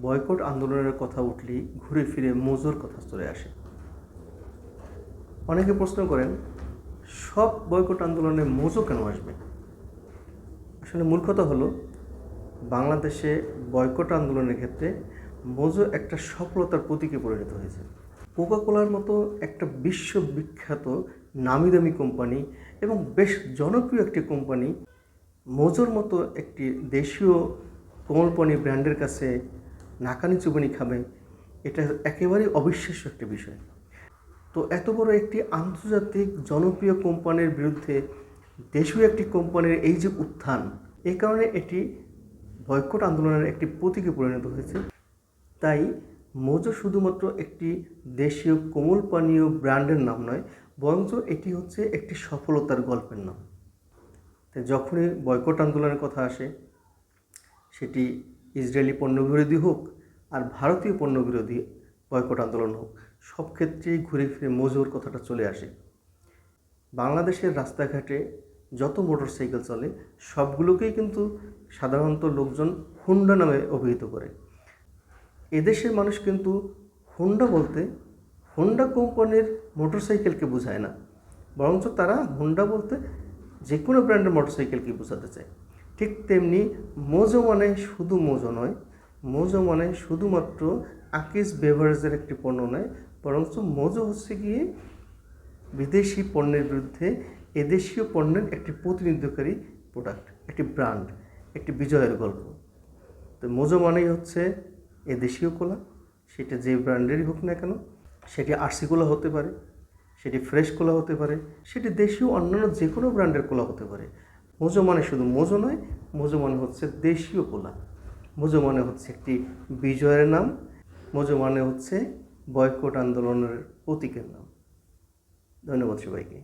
Boycott আন্দোলনের কথা উঠলেই ঘুরে ফিরে মোজোর কথা চলে আসে। অনেকে প্রশ্ন করেন, সব বয়কট আন্দোলনে মোজো কেন আসবে? আসলে মূল কথা হলো, বাংলাদেশে বয়কট আন্দোলনের ক্ষেত্রে মোজো একটা সফলতার প্রতীকে পরিণত হয়েছে। কোকাকোলার মতো একটা বিশ্ববিখ্যাত নামিদামি কোম্পানি এবং বেশ জনপ্রিয় একটি কোম্পানি মোজোর মতো একটি দেশীয় কোমল পানীয় ব্র্যান্ডের কাছে নাকানি চুবানি খাবে, এটা একেবারেই অবিশ্বাস্য একটা বিষয়। তো এত বড় একটি আন্তর্জাতিক জনপ্রিয় কোম্পানির বিরুদ্ধে দেশীয় একটি কোম্পানির এই যে উত্থান, এই কারণে এটি বয়কট আন্দোলনের একটি প্রতীকে পরিণত হয়েছে। তাই মোজো শুধুমাত্র একটি দেশীয় কোমল পানীয় ব্র্যান্ডের নাম নয়, বরঞ্চ এটি হচ্ছে একটি সফলতার গল্পের নাম। তাই যখনই বয়কট আন্দোলনের কথা আসে, সেটি ইসরায়েলি পণ্য বিরোধী হোক আর ভারতীয় পণ্য বিরোধী বয়কট আন্দোলন হোক, সব ক্ষেত্রেই ঘুরে ফিরে মোজোর কথাটা চলে আসে। বাংলাদেশের রাস্তাঘাটে যত মোটরসাইকেল চলে সবগুলোকেই কিন্তু সাধারণত লোকজন হুন্ডা নামে অভিহিত করে। এদেশের মানুষ কিন্তু হুন্ডা বলতে হুন্ডা কোম্পানির মোটরসাইকেলকে বোঝায় না, বরঞ্চ তারা হুন্ডা বলতে যে কোনো ব্র্যান্ডের মোটরসাইকেলকে বোঝাতে চায়। ঠিক তেমনি মোজো মানে শুধু মোজো নয়, মোজো মানে শুধুমাত্র আকিজ বেভারেজের একটি পণ্য নয়, বরঞ্চ মোজো হচ্ছে গিয়ে বিদেশি পণ্যের বিরুদ্ধে এদেশীয় পণ্যের একটি প্রতিনিধিত্বকারী প্রোডাক্ট, একটি ব্র্যান্ড, একটি বিজয়ের গল্প। তো মোজো মানেই হচ্ছে এদেশীয় কোলা, সেটা যে ব্র্যান্ডেরই হোক না কেন, সেটি আরসি কোলা হতে পারে, সেটি ফ্রেশ কোলা হতে পারে, সেটি দেশীয় অন্যান্য যে কোনো ব্র্যান্ডের কোলা হতে পারে। মোজো মানে শুধু মোজো নয়, মোজো মানে হচ্ছে দেশীয় কোলা, মোজো মানে হচ্ছে একটি বিজয়ের নাম, মোজো মানে হচ্ছে বয়কট আন্দোলনের প্রতীকের নাম। ধন্যবাদ সবাইকে।